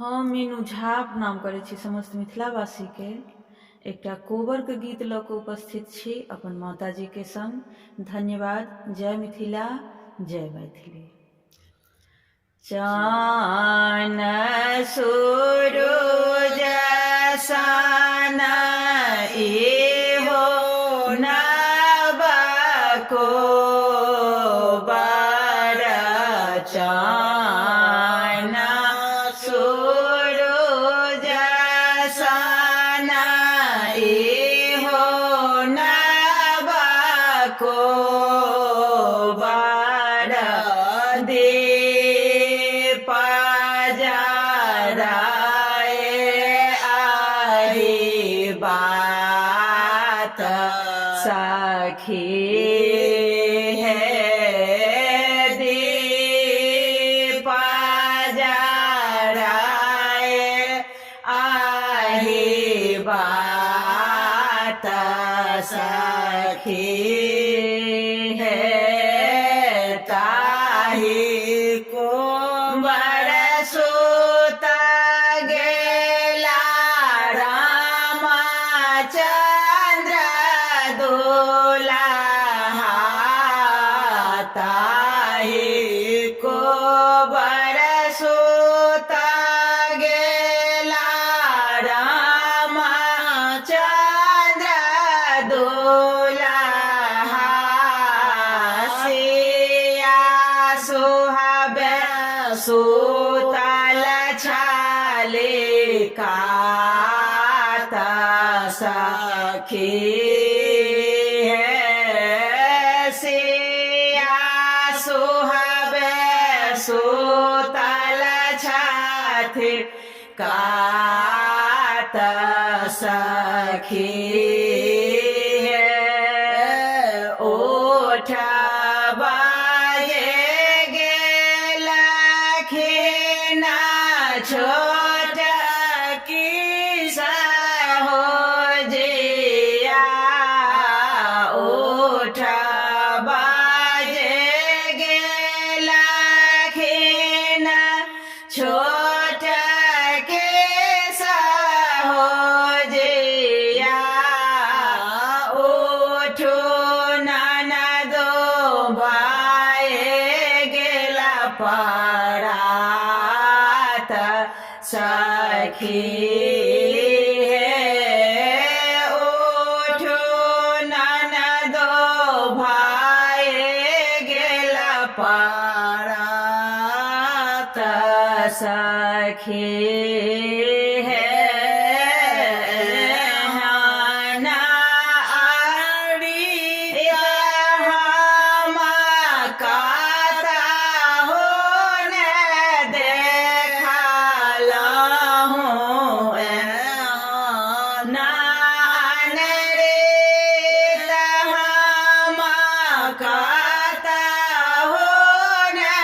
हम मीनू झा नाम करै छी समस्त मिथिलावासी के एकटा कोबर के गीत लऽ कऽ उपस्थित छी अपन माताजी के संग। धन्यवाद। जय मिथिला, जय मैथिली। चान सूरज सन इहो नव कोबर, चान सूरज सन इहो नव कोबर, दीप जराए आही बात सखी है, दीप जराए आही बात सखी है, ताही कोबर सुत गेला रामचंद्र दुल्हा, ताही कोबर सुत गेला रामचंद्र दुल्हा, सिया सुहाबे सुतल छलिकात सखी है, सिया सुहाबे सुतल छलिकात सखी है, ओठ बाजे गेलखिन छोट की सहोजिया, ओठ बाजे गेलखिन छोट के सहोजिया, ओठो ननदो भाए गेला परात सखी है, ओठो ननदो भाए गेला परात सखी है, ना आड़ी हम काता हो ने देखलहुँ, नान रे हम काता हो ने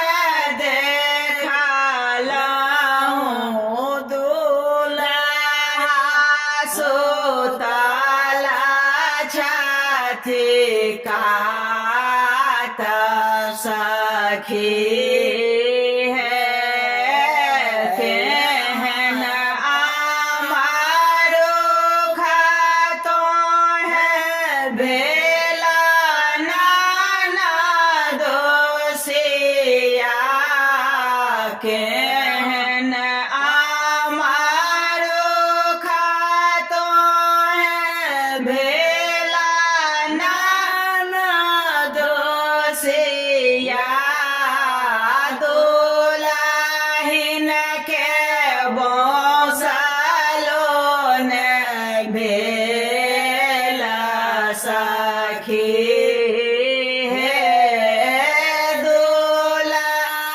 देखलहुँ, दुल्हा सुतल छथि कात सखी है, केहन आमारो खातो है भेला नाना दोषिया, केहन आमारो खातो है भेला नाना दोषिया, दुल्हिन के बौसलो ने भेला सखी है, दुल्हिन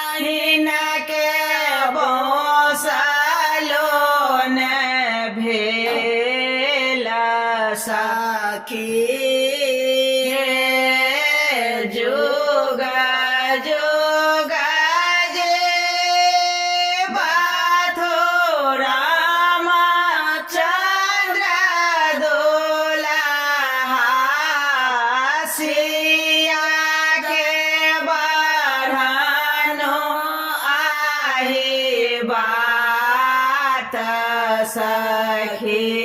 के बौसलो ने भेला सखी है, जोगा जोगा जे बाथो रामचंद्र दुल्हा, सिया के बढ़ानो आही बा सखी